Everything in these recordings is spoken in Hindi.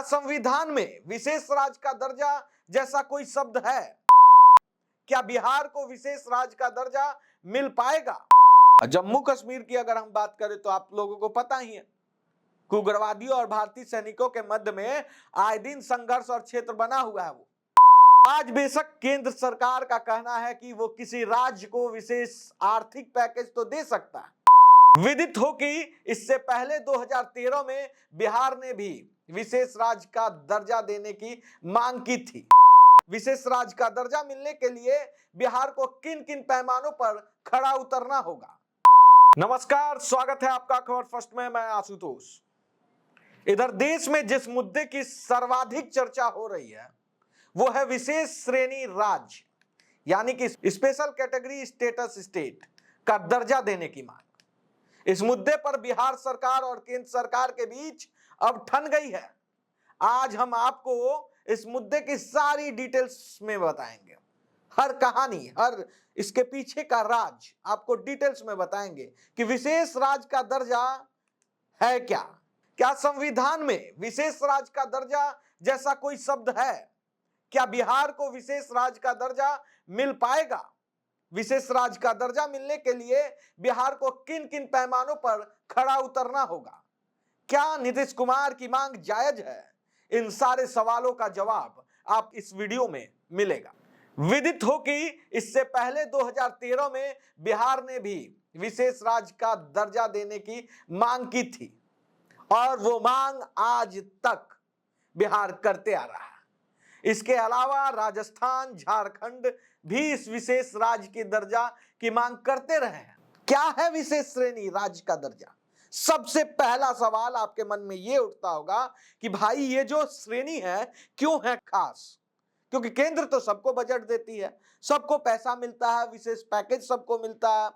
संविधान में विशेष राज्य का दर्जा जैसा कोई शब्द है? क्या बिहार को विशेष राज्य का दर्जा मिल पाएगा? जम्मू कश्मीर की अगर हम बात करें तो आप लोगों को पता ही है, उग्रवादियों और भारतीय सैनिकों के मध्य में आए दिन संघर्ष और क्षेत्र बना हुआ है। वो आज बेशक केंद्र सरकार का कहना है कि वो किसी राज्य को विशेष आर्थिक पैकेज तो दे सकता है। विदित हो कि इससे पहले 2013 में बिहार ने भी विशेष राज्य का दर्जा देने की मांग की थी। विशेष राज्य का दर्जा मिलने के लिए बिहार को किन किन पैमानों पर खड़ा उतरना होगा? नमस्कार, स्वागत है आपका खबर फर्स्ट में। मैं आशुतोष। इधर देश में जिस मुद्दे की सर्वाधिक चर्चा हो रही है वो है विशेष श्रेणी राज्य यानी कि स्पेशल कैटेगरी स्टेटस स्टेट का दर्जा देने की मांग। इस मुद्दे पर बिहार सरकार और केंद्र सरकार के बीच अब ठन गई है। आज हम आपको इस मुद्दे की सारी डिटेल्स में बताएंगे, हर कहानी, हर इसके पीछे का राज आपको डिटेल्स में बताएंगे कि विशेष राज्य का दर्जा है क्या? क्या संविधान में विशेष राज्य का दर्जा जैसा कोई शब्द है? क्या बिहार को विशेष राज्य का दर्जा मिल पाएगा? विशेष राज्य का दर्जा मिलने के लिए बिहार को किन किन पैमानों पर खड़ा उतरना होगा? क्या नीतीश कुमार की मांग जायज है? इन सारे सवालों का जवाब आप इस वीडियो में मिलेगा। विदित हो कि इससे पहले 2013 में बिहार ने भी विशेष राज्य का दर्जा देने की मांग की थी और वो मांग आज तक बिहार करते आ रहा है। इसके अलावा राजस्थान, झारखंड भी इस विशेष राज्य के दर्जा की मांग करते रहे हैं। क्या है विशेष श्रेणी राज्य का दर्जा? सबसे पहला सवाल आपके मन में यह उठता होगा कि भाई ये जो श्रेणी है क्यों है खास? क्योंकि केंद्र तो सबको बजट देती है, सबको पैसा मिलता है, विशेष पैकेज सबको मिलता है,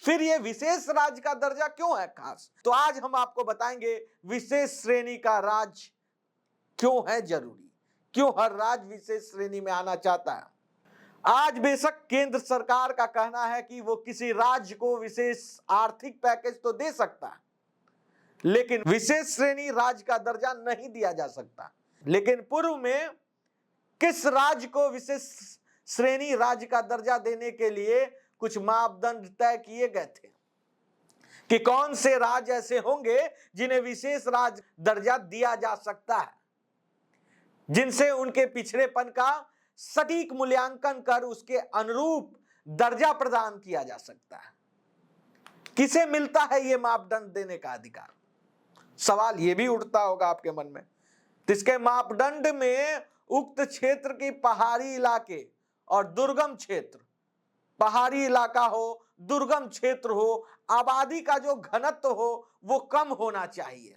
फिर ये विशेष राज्य का दर्जा क्यों है खास? तो आज हम आपको बताएंगे विशेष श्रेणी का राज्य क्यों है जरूरी, क्यों हर राज्य विशेष श्रेणी में आना चाहता है। आज बेशक केंद्र सरकार का कहना है कि वो किसी राज्य को विशेष आर्थिक पैकेज तो दे सकता है, लेकिन विशेष श्रेणी राज्य का दर्जा नहीं दिया जा सकता। लेकिन पूर्व में किस राज्य को विशेष श्रेणी राज्य का दर्जा देने के लिए कुछ मापदंड तय किए गए थे कि कौन से राज्य ऐसे होंगे जिन्हें विशेष राज्य दर्जा दिया जा सकता है, जिनसे उनके पिछड़ेपन का सटीक मूल्यांकन कर उसके अनुरूप दर्जा प्रदान किया जा सकता है। किसे मिलता है यह मापदंड देने का अधिकार? सवाल यह भी उठता होगा आपके मन में। इसके मापदंड में उक्त क्षेत्र की पहाड़ी इलाके और दुर्गम क्षेत्र, पहाड़ी इलाका हो, दुर्गम क्षेत्र हो, आबादी का जो घनत्व हो वो कम होना चाहिए।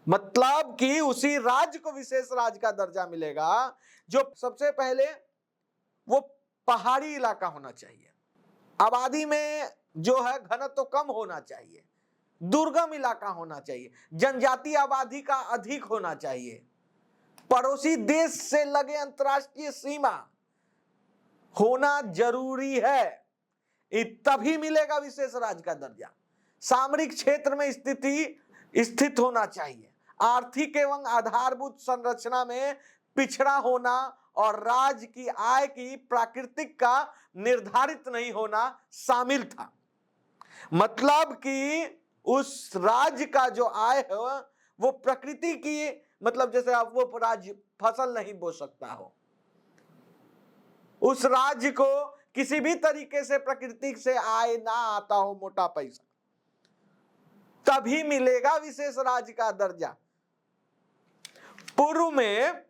मतलब कि उसी राज्य को विशेष राज्य का दर्जा मिलेगा जो सबसे पहले वो पहाड़ी इलाका होना चाहिए, आबादी में जो है घनत्व कम होना चाहिए, दुर्गम इलाका होना चाहिए, जनजातीय आबादी का अधिक होना चाहिए, पड़ोसी देश से लगे अंतर्राष्ट्रीय सीमा होना जरूरी है, तभी मिलेगा विशेष राज्य का दर्जा। सामरिक क्षेत्र में स्थित होना चाहिए, आर्थिक एवं आधारभूत संरचना में पिछड़ा होना और राज्य की आय की प्राकृतिक का निर्धारित नहीं होना शामिल था। मतलब कि उस राज्य का जो आय है वो प्रकृति की, मतलब जैसे आप वो राज्य फसल नहीं बो सकता हो, उस राज्य को किसी भी तरीके से प्रकृति से आय ना आता हो, मोटा पैसा, तभी मिलेगा विशेष राज्य का दर्जा। पूर्व में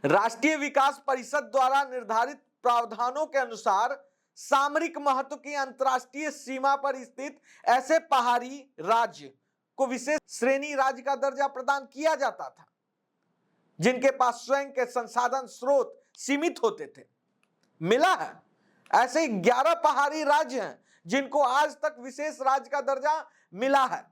राष्ट्रीय विकास परिषद द्वारा निर्धारित प्रावधानों के अनुसार सामरिक महत्व की अंतर्राष्ट्रीय सीमा पर स्थित ऐसे पहाड़ी राज्य को विशेष श्रेणी राज्य का दर्जा प्रदान किया जाता था जिनके पास स्वयं के संसाधन स्रोत सीमित होते थे। मिला है ऐसे 11 पहाड़ी राज्य हैं जिनको आज तक विशेष राज्य का दर्जा मिला है,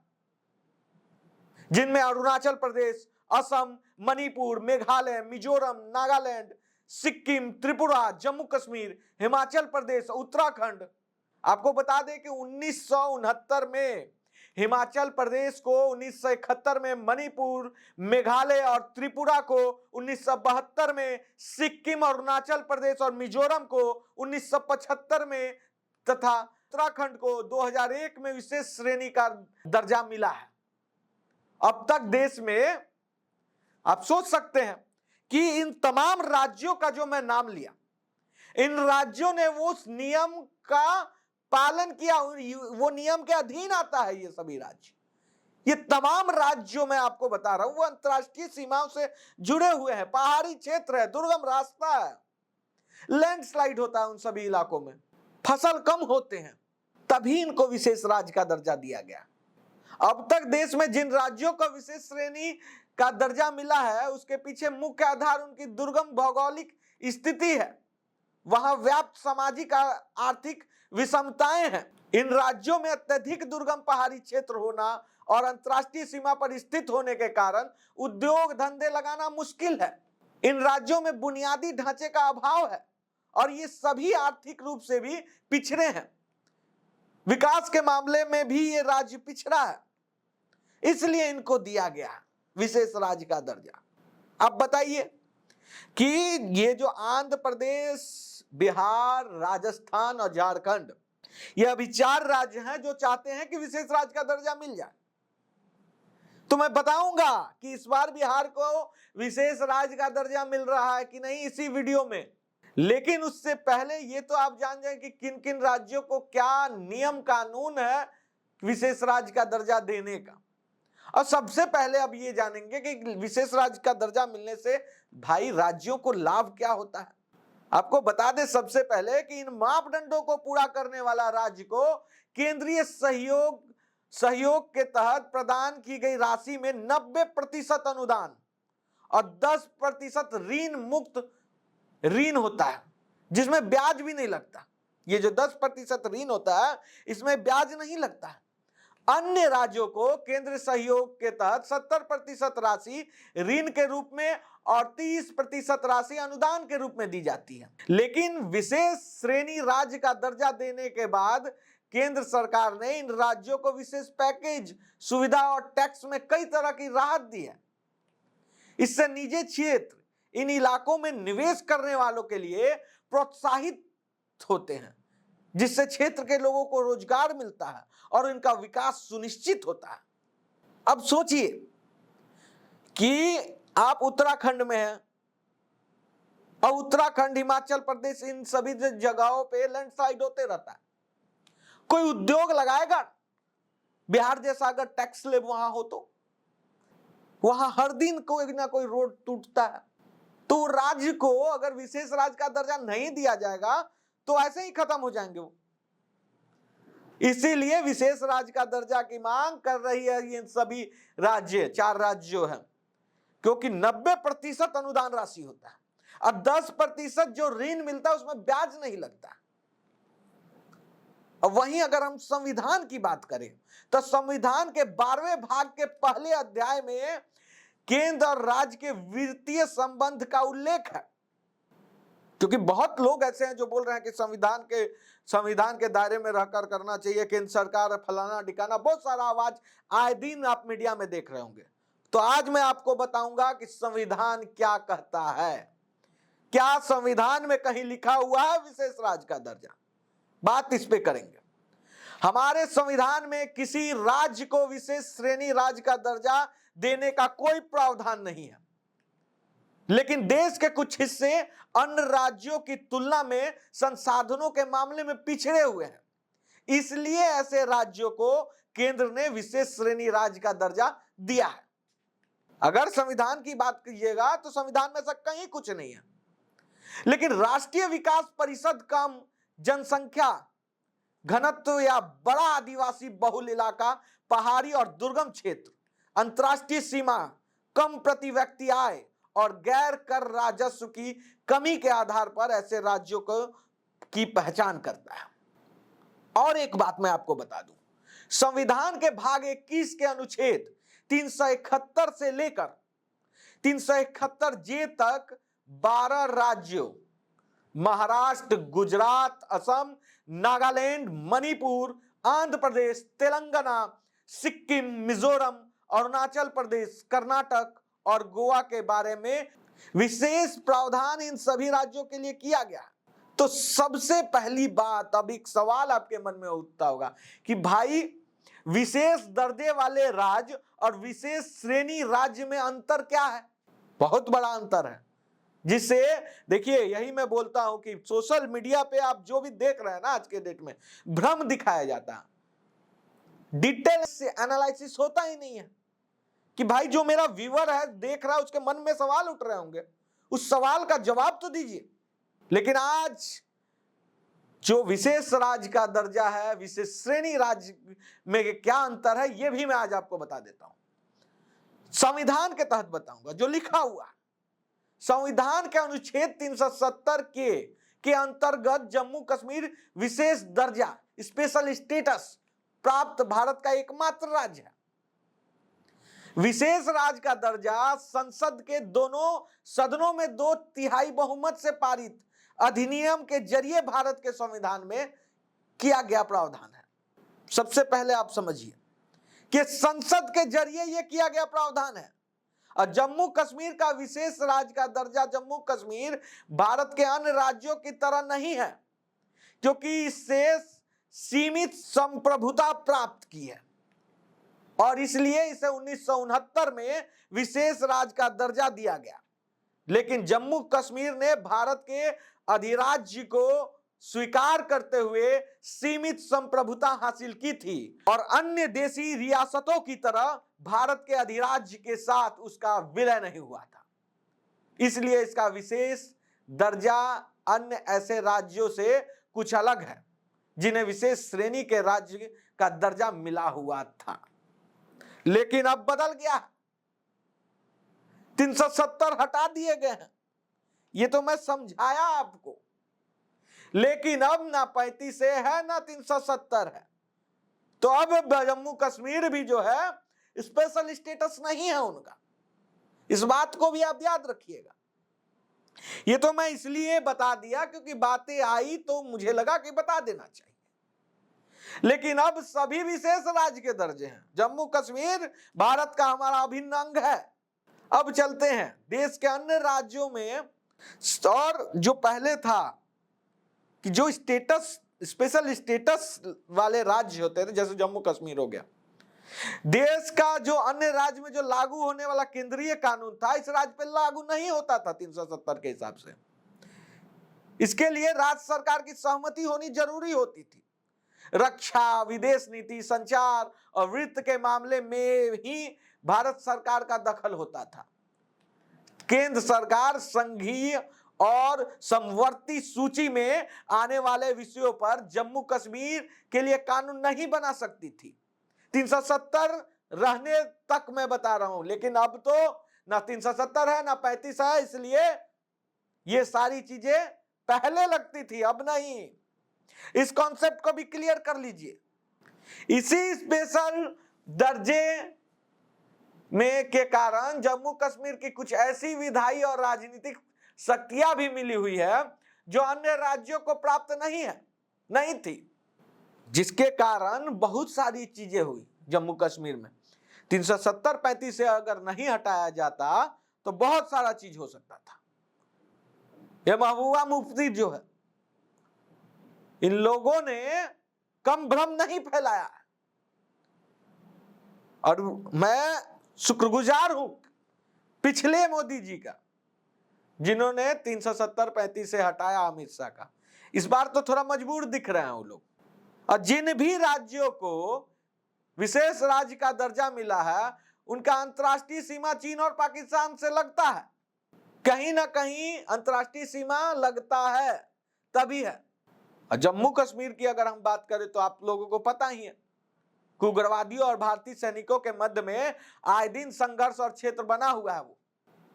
जिनमें अरुणाचल प्रदेश, असम, मणिपुर, मेघालय, मिजोरम, नागालैंड, सिक्किम, त्रिपुरा, जम्मू कश्मीर, हिमाचल प्रदेश, उत्तराखंड। आपको बता दें कि 1969 में हिमाचल प्रदेश को 1971 में, मणिपुर, मेघालय और त्रिपुरा को 1972 में, सिक्किम और अरुणाचल प्रदेश और मिजोरम को 1975 में तथा उत्तराखंड को 2001 में विशेष श्रेणी का दर्जा मिला है। अब तक देश में आप सोच सकते हैं कि इन तमाम राज्यों का जो मैं नाम लिया, इन राज्यों ने वो उस नियम का पालन किया, वो नियम के अधीन आता है। ये सभी राज्य, ये तमाम राज्यों में आपको बता रहा हूं, वो अंतरराष्ट्रीय सीमाओं से जुड़े हुए हैं, पहाड़ी क्षेत्र है, दुर्गम रास्ता है, लैंडस्लाइड होता है उन सभी इलाकों में, फसल कम होते हैं, तभी इनको विशेष राज्य का दर्जा दिया गया। अब तक देश में जिन राज्यों को विशेष श्रेणी का दर्जा मिला है, उसके पीछे मुख्य आधार उनकी दुर्गम भौगोलिक स्थिति है, वहां व्याप्त सामाजिक आर्थिक विषमताएं हैं। इन राज्यों में अत्यधिक दुर्गम पहाड़ी क्षेत्र होना और अंतर्राष्ट्रीय सीमा पर स्थित होने के कारण उद्योग धंधे लगाना मुश्किल है। इन राज्यों में बुनियादी ढांचे का अभाव है और ये सभी आर्थिक रूप से भी पिछड़े हैं। विकास के मामले में भी ये राज्य पिछड़ा है, इसलिए इनको दिया गया विशेष राज्य का दर्जा। अब बताइए कि ये जो आंध्र प्रदेश, बिहार, राजस्थान और झारखंड, ये अभी 4 राज्य हैं जो चाहते हैं कि विशेष राज्य का दर्जा मिल जाए। तो मैं बताऊंगा कि इस बार बिहार को विशेष राज्य का दर्जा मिल रहा है कि नहीं इसी वीडियो में। लेकिन उससे पहले ये तो आप जान जाएं कि किन किन राज्यों को क्या नियम कानून है विशेष राज्य का दर्जा देने का। और सबसे पहले अब ये जानेंगे कि विशेष राज्य का दर्जा मिलने से भाई राज्यों को लाभ क्या होता है। आपको बता दें सबसे पहले कि इन मापदंडों को पूरा करने वाला राज्य को केंद्रीय सहयोग के तहत प्रदान की गई राशि में 90% अनुदान और 10% ऋण मुक्त ऋण होता है, जिसमें ब्याज भी नहीं लगता। ये जो 10% ऋण होता है, इसमें ब्याज नहीं लगता है। अन्य राज्यों को केंद्र सहयोग के तहत 70% राशि ऋण के रूप में और 30% राशि अनुदान के रूप में दी जाती है। लेकिन विशेष श्रेणी राज्य का दर्जा देने के बाद केंद्र सरकार ने इन राज्यों को विशेष पैकेज, सुविधा और टैक्स में कई तरह की राहत दी है। इससे निजी क्षेत्र इन इलाकों में निवेश करने वालों के लिए प्रोत्साहित होते हैं, जिससे क्षेत्र के लोगों को रोजगार मिलता है और इनका विकास सुनिश्चित होता है। अब सोचिए कि आप उत्तराखंड में हैं और उत्तराखंड, हिमाचल प्रदेश, इन सभी जगहों पे लैंडस्लाइड होते रहता है। कोई उद्योग लगाएगा? बिहार जैसा अगर टैक्स स्लैब वहां हो तो वहां हर दिन कोई ना कोई रोड टूटता है। तो राज्य को अगर विशेष राज्य का दर्जा नहीं दिया जाएगा तो ऐसे ही खत्म हो जाएंगे वो। इसीलिए विशेष राज्य का दर्जा की मांग कर रही है ये सभी राज्य, 4 राज्य जो है, क्योंकि 90% अनुदान राशि होता है और 10% जो ऋण मिलता है उसमें ब्याज नहीं लगता। और वहीं अगर हम संविधान की बात करें तो संविधान के 12वें भाग के पहले अध्याय में केंद्र और राज्य के वित्तीय संबंध का उल्लेख है। क्योंकि बहुत लोग ऐसे हैं जो बोल रहे हैं कि संविधान के दायरे में रहकर करना चाहिए, केंद्र सरकार फलाना ढिकाना, बहुत सारा आवाज आए दिन आप मीडिया में देख रहे होंगे। तो आज मैं आपको बताऊंगा कि संविधान क्या कहता है। क्या संविधान में कहीं लिखा हुआ है विशेष राज्य का दर्जा? बात इस पे करेंगे। हमारे संविधान में किसी राज्य को विशेष श्रेणी राज्य का दर्जा देने का कोई प्रावधान नहीं है, लेकिन देश के कुछ हिस्से अन्य राज्यों की तुलना में संसाधनों के मामले में पिछड़े हुए हैं। इसलिए ऐसे राज्यों को केंद्र ने विशेष श्रेणी राज्य का दर्जा दिया है। अगर संविधान की बात कीजिएगा तो संविधान में ऐसा कहीं कुछ नहीं है, लेकिन राष्ट्रीय विकास परिषद कम जनसंख्या घनत्व या बड़ा आदिवासी बहुल इलाका, पहाड़ी और दुर्गम क्षेत्र, अंतर्राष्ट्रीय सीमा, कम प्रति व्यक्ति आय और गैर कर राजस्व की कमी के आधार पर ऐसे राज्यों को की पहचान करता है। और एक बात मैं आपको बता दूं, संविधान के भाग 21 के अनुच्छेद 371 से लेकर 371 जे तक 12 राज्यों महाराष्ट्र, गुजरात, असम, नागालैंड, मणिपुर, आंध्र प्रदेश, तेलंगाना, सिक्किम, मिजोरम, अरुणाचल प्रदेश, कर्नाटक और गोवा के बारे में विशेष प्रावधान इन सभी राज्यों के लिए किया गया। तो सबसे पहली बात, अब एक सवाल आपके मन में उठता होगा कि भाई विशेष दर्जे वाले राज्य और विशेष श्रेणी राज्य में अंतर क्या है? बहुत बड़ा अंतर है, जिससे देखिए यही मैं बोलता हूं कि सोशल मीडिया पे आप जो भी देख रहे हैं ना आज के डेट में, भ्रम दिखाया जाता है, डिटेल से एनालिसिस होता ही नहीं है कि भाई जो मेरा व्यूअर है, देख रहा है, उसके मन में सवाल उठ रहे होंगे, उस सवाल का जवाब तो दीजिए। लेकिन आज जो विशेष राज्य का दर्जा है, विशेष श्रेणी राज्य में क्या अंतर है, यह भी मैं आज आपको बता देता हूं। संविधान के तहत बताऊंगा जो लिखा हुआ। संविधान के अनुच्छेद 370 के अंतर्गत जम्मू कश्मीर विशेष दर्जा, स्पेशल स्टेटस प्राप्त भारत का एकमात्र राज्य है। विशेष राज्य का दर्जा संसद के दोनों सदनों में 2/3 बहुमत से पारित अधिनियम के जरिए भारत के संविधान में किया गया प्रावधान है। सबसे पहले आप समझिए कि संसद के जरिए यह किया गया प्रावधान है। और जम्मू कश्मीर का विशेष राज्य का दर्जा, जम्मू कश्मीर भारत के अन्य राज्यों की तरह नहीं है, क्योंकि इससे सीमित संप्रभुता प्राप्त की है और इसलिए इसे 1969 में विशेष राज्य का दर्जा दिया गया। लेकिन जम्मू कश्मीर ने भारत के अधिराज्य को स्वीकार करते हुए सीमित संप्रभुता हासिल की थी और अन्य देशी रियासतों की तरह भारत के अधिराज्य के साथ उसका विलय नहीं हुआ था। इसलिए इसका विशेष दर्जा अन्य ऐसे राज्यों से कुछ अलग है जिन्हें विशेष श्रेणी के राज्य का दर्जा मिला हुआ था। लेकिन अब बदल गया, 370 हटा दिए गए हैं, ये तो मैं समझाया आपको। लेकिन अब ना 35 है ना 370 है, तो अब जम्मू कश्मीर भी जो है स्पेशल स्टेटस नहीं है उनका। इस बात को भी आप याद रखिएगा। ये तो मैं इसलिए बता दिया क्योंकि बातें आई तो मुझे लगा कि बता देना चाहिए। लेकिन अब सभी विशेष राज्य के दर्जे हैं। जम्मू कश्मीर भारत का हमारा अभिन्न अंग है। अब चलते हैं देश के अन्य राज्यों में। और जो पहले था कि जो स्टेटस, स्पेशल स्टेटस वाले राज्य होते थे, जैसे जम्मू कश्मीर हो गया, देश का जो अन्य राज्य में जो लागू होने वाला केंद्रीय कानून था, इस राज्य पे लागू नहीं होता था 370 के हिसाब से। इसके लिए राज्य सरकार की सहमति होनी जरूरी होती थी। रक्षा, विदेश नीति, संचार और वित्त के मामले में ही भारत सरकार का दखल होता था। केंद्र सरकार संघीय और समवर्ती सूची में आने वाले विषयों पर जम्मू कश्मीर के लिए कानून नहीं बना सकती थी। 370 रहने तक मैं बता रहा हूं, लेकिन अब तो ना 370 है ना 35 है, इसलिए ये सारी चीजें पहले लगती थी, अब नहीं। इस कॉन्सेप्ट को भी क्लियर कर लीजिए। इसी स्पेशल दर्जे में के कारण जम्मू कश्मीर की कुछ ऐसी विधायी और राजनीतिक शक्तियां भी मिली हुई है जो अन्य राज्यों को प्राप्त नहीं थी, जिसके कारण बहुत सारी चीजें हुई जम्मू कश्मीर में। 370-35 से अगर नहीं हटाया जाता तो बहुत सारा चीज हो सकता था। ये महबूबा मुफ्ती जो है, इन लोगों ने कम भ्रम नहीं फैलाया और मैं शुक्रगुजार हूं पिछले मोदी जी का, जिन्होंने 370-35 से हटाया अमित शाह का। इस बार तो थोड़ा मजबूर दिख रहे हैं वो लोग। और जिन भी राज्यों को विशेष राज्य का दर्जा मिला है, उनका अंतर्राष्ट्रीय सीमा चीन और पाकिस्तान से लगता है। कहीं ना कहीं अंतर्राष्ट्रीय सीमा लगता है, तभी है। जम्मू कश्मीर की अगर हम बात करें तो आप लोगों को पता ही है, उग्रवादियों और भारतीय सैनिकों के मध्य में आए दिन संघर्ष और क्षेत्र बना हुआ है। वो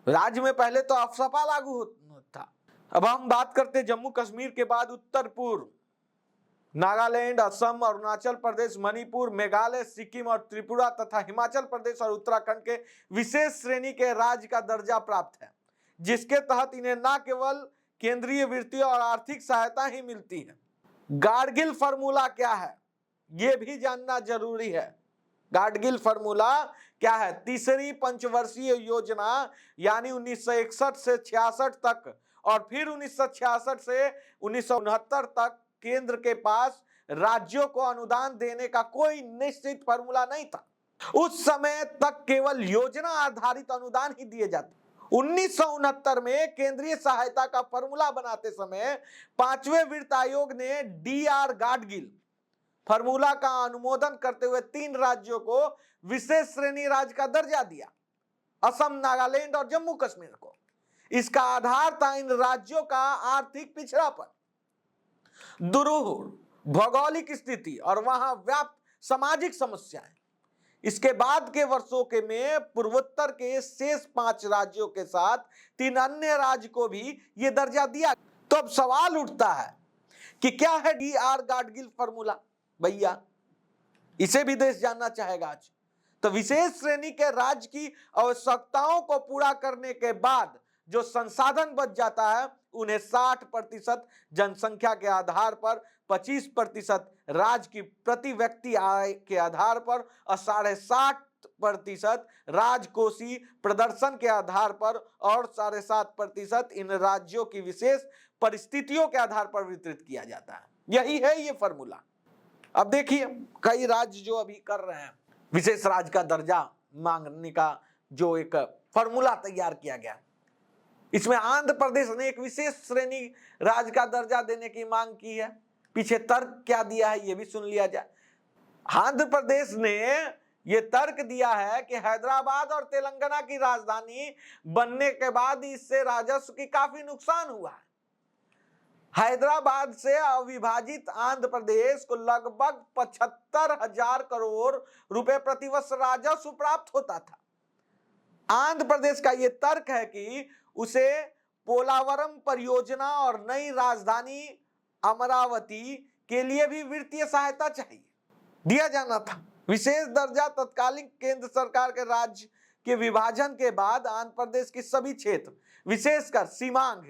राज्य में पहले तो अफसपा लागू था। अब हम बात करते हैं जम्मू कश्मीर के बाद उत्तर पूर्व, नागालैंड, असम, अरुणाचल प्रदेश, मणिपुर, मेघालय, सिक्किम और त्रिपुरा तथा हिमाचल प्रदेश और उत्तराखंड के विशेष श्रेणी के राज्य का दर्जा प्राप्त है, जिसके तहत इन्हें न केवल केंद्रीय वित्तीय और आर्थिक सहायता ही मिलती है। गाडगिल फार्मूला क्या है, यह भी जानना जरूरी है। गाडगिल फार्मूला क्या है? तीसरी पंचवर्षीय योजना, यानी 1961 से 66 तक और फिर 1966 से 1969 तक केंद्र के पास राज्यों को अनुदान देने का कोई निश्चित फार्मूला नहीं था। उस समय तक केवल योजना आधारित अनुदान ही दिए जाते। 1969 में केंद्रीय सहायता का फार्मूला बनाते समय पांचवें वित्त आयोग ने डी.आर. गाडगिल फार्मूला का अनुमोदन करते हुए 3 राज्यों को विशेष श्रेणी राज्य का दर्जा दिया, असम, नागालैंड और जम्मू कश्मीर को। इसका आधार था इन राज्यों का आर्थिक पिछड़ापन, दुरूह भौगोलिक स्थिति और वहां व्याप्त सामाजिक समस्याएं। इसके बाद के वर्षों के में पूर्वोत्तर के शेष 5 राज्यों के साथ 3 अन्य राज्य को भी यह दर्जा दिया। तो अब सवाल उठता है कि क्या है डी.आर. गाडगिल फार्मूला? भैया इसे भी देश जानना चाहेगा आज। तो विशेष श्रेणी के राज्य की आवश्यकताओं को पूरा करने के बाद जो संसाधन बच जाता है, उन्हें 60% जनसंख्या के आधार पर, 25% राज्य की प्रति व्यक्ति आय के आधार पर और 60.5% राजकोषीय प्रदर्शन के आधार पर और 7.5% इन राज्यों की विशेष परिस्थितियों के आधार पर वितरित किया जाता है। यही है ये फार्मूला। अब देखिए, कई राज्य जो अभी कर रहे हैं विशेष राज्य का दर्जा मांगने का जो एक फार्मूला तैयार किया गया, इसमें आंध्र प्रदेश ने एक विशेष श्रेणी राज्य का दर्जा देने की मांग की है। पीछे तर्क क्या दिया है ये भी सुन लिया जाए। आंध्र प्रदेश ने ये तर्क दिया है कि हैदराबाद और तेलंगाना की राजधानी बनने के बाद इससे राजस्व की काफी नुकसान हुआ है। हैदराबाद से अविभाजित आंध्र प्रदेश को लगभग 75,000 करोड़ रुपए प्रतिवर्ष राजस्व प्राप्त होता था। आंध्र प्रदेश का यह तर्क है कि उसे पोलावरम परियोजना और नई राजधानी अमरावती के लिए भी वित्तीय सहायता चाहिए, दिया जाना था। विशेष दर्जा तत्कालीन केंद्र सरकार के राज्य के विभाजन के बाद आंध्र प्रदेश के सभी क्षेत्र, विशेषकर सीमांग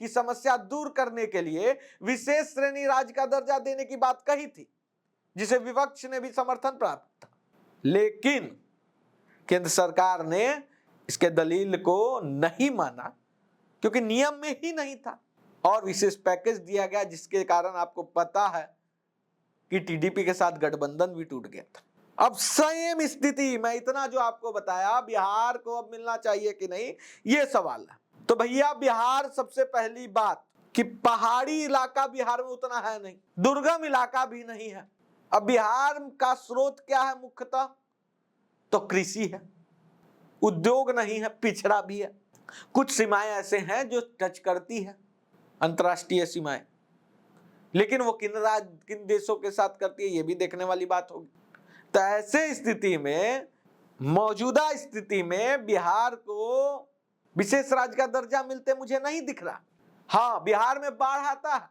की समस्या दूर करने के लिए विशेष श्रेणी राज्य का दर्जा देने की बात कही थी, जिसे विपक्ष ने भी समर्थन प्राप्त था। लेकिन केंद्र सरकार ने इसके दलील को नहीं माना क्योंकि नियम में ही नहीं था और विशेष पैकेज दिया गया, जिसके कारण आपको पता है कि टीडीपी के साथ गठबंधन भी टूट गया था। अब सेम स्थिति, मैं इतना जो आपको बताया, बिहार को अब मिलना चाहिए कि नहीं, ये सवाल है। तो भैया बिहार, सबसे पहली बात कि पहाड़ी इलाका बिहार में उतना है नहीं, दुर्गम इलाका भी नहीं है। अब बिहार का स्रोत क्या है? मुख्यतः तो कृषि है, उद्योग नहीं है, पिछड़ा भी है। कुछ सीमाएं ऐसे हैं जो टच करती है अंतरराष्ट्रीय सीमाएं, लेकिन वो किन देशों के साथ करती है ये भी देखने वाली बात होगी। तो ऐसे स्थिति में, मौजूदा स्थिति में बिहार को विशेष राज्य का दर्जा मिलते मुझे नहीं दिख रहा। हाँ, बिहार में बाढ़ आता है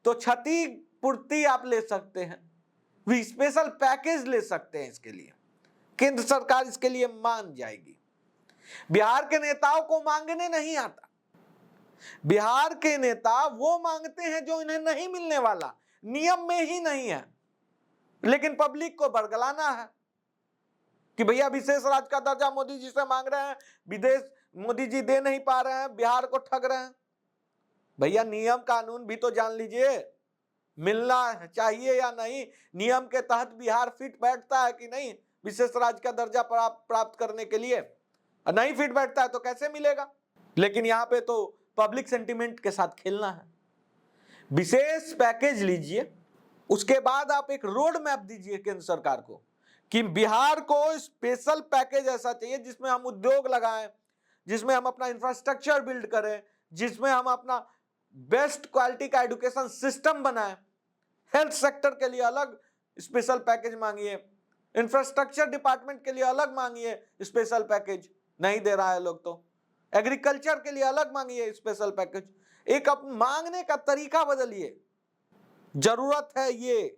तो क्षतिपूर्ति आप ले सकते हैं, स्पेशल पैकेज ले सकते हैं, इसके लिए केंद्र सरकार इसके लिए मान जाएगी। बिहार के नेताओं को मांगने नहीं आता। बिहार के नेता वो मांगते हैं जो इन्हें नहीं मिलने वाला, नियम में ही नहीं है, लेकिन पब्लिक को बरगलाना है कि भैया विशेष राज्य का दर्जा मोदी जी से मांग रहे हैं, विदेश मोदी जी दे नहीं पा रहे हैं, बिहार को ठग रहे हैं। भैया नियम कानून भी तो जान लीजिए, मिलना चाहिए या नहीं, नियम के तहत बिहार फिट बैठता है कि नहीं विशेष राज्य का दर्जा प्राप्त करने के लिए। नहीं फिट बैठता है तो कैसे मिलेगा? लेकिन यहाँ पे तो पब्लिक सेंटिमेंट के साथ खेलना है। विशेष पैकेज लीजिए, उसके बाद आप एक रोड मैप दीजिए केंद्र सरकार को कि बिहार को स्पेशल पैकेज ऐसा चाहिए जिसमें हम उद्योग लगाएं, जिसमें हम अपना इंफ्रास्ट्रक्चर बिल्ड करें, जिसमें हम अपना बेस्ट क्वालिटी का एजुकेशन सिस्टम बनाएं। हेल्थ सेक्टर के लिए अलग स्पेशल पैकेज मांगिए, इंफ्रास्ट्रक्चर डिपार्टमेंट के लिए अलग मांगिए स्पेशल पैकेज, नहीं दे रहा है लोग। तो एग्रीकल्चर के लिए अलग मांगिए स्पेशल पैकेज। एक मांगने का तरीका बदलिए, जरूरत है ये,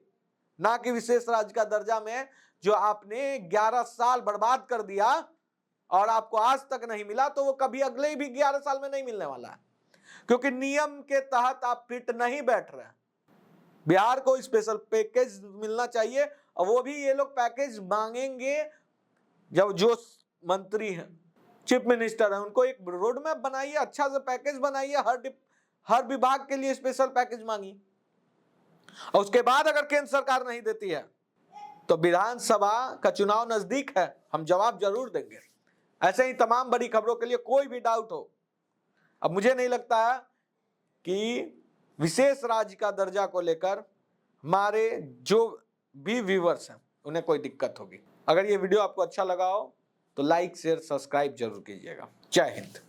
ना कि विशेष राज्य का दर्जा में जो आपने 11 साल बर्बाद कर दिया और आपको आज तक नहीं मिला, तो वो कभी अगले भी 11 साल में नहीं मिलने वाला है, क्योंकि नियम के तहत आप फिट नहीं बैठ रहे हैं। बिहार को स्पेशल पैकेज मिलना चाहिए और वो भी ये लोग पैकेज मांगेंगे जब जो मंत्री हैं, चीफ मिनिस्टर है, उनको एक रोड मैप बनाइए, अच्छा सा पैकेज बनाइए, हर विभाग के लिए स्पेशल पैकेज मांगिए। और उसके बाद अगर केंद्र सरकार नहीं देती है तो विधानसभा का चुनाव नजदीक है, हम जवाब जरूर देंगे। ऐसे ही तमाम बड़ी खबरों के लिए कोई भी डाउट हो, अब मुझे नहीं लगता है कि विशेष राज्य का दर्जा को लेकर हमारे जो भी व्यूअर्स हैं उन्हें कोई दिक्कत होगी। अगर ये वीडियो आपको अच्छा लगा हो तो लाइक शेयर सब्सक्राइब जरूर कीजिएगा। जय हिंद।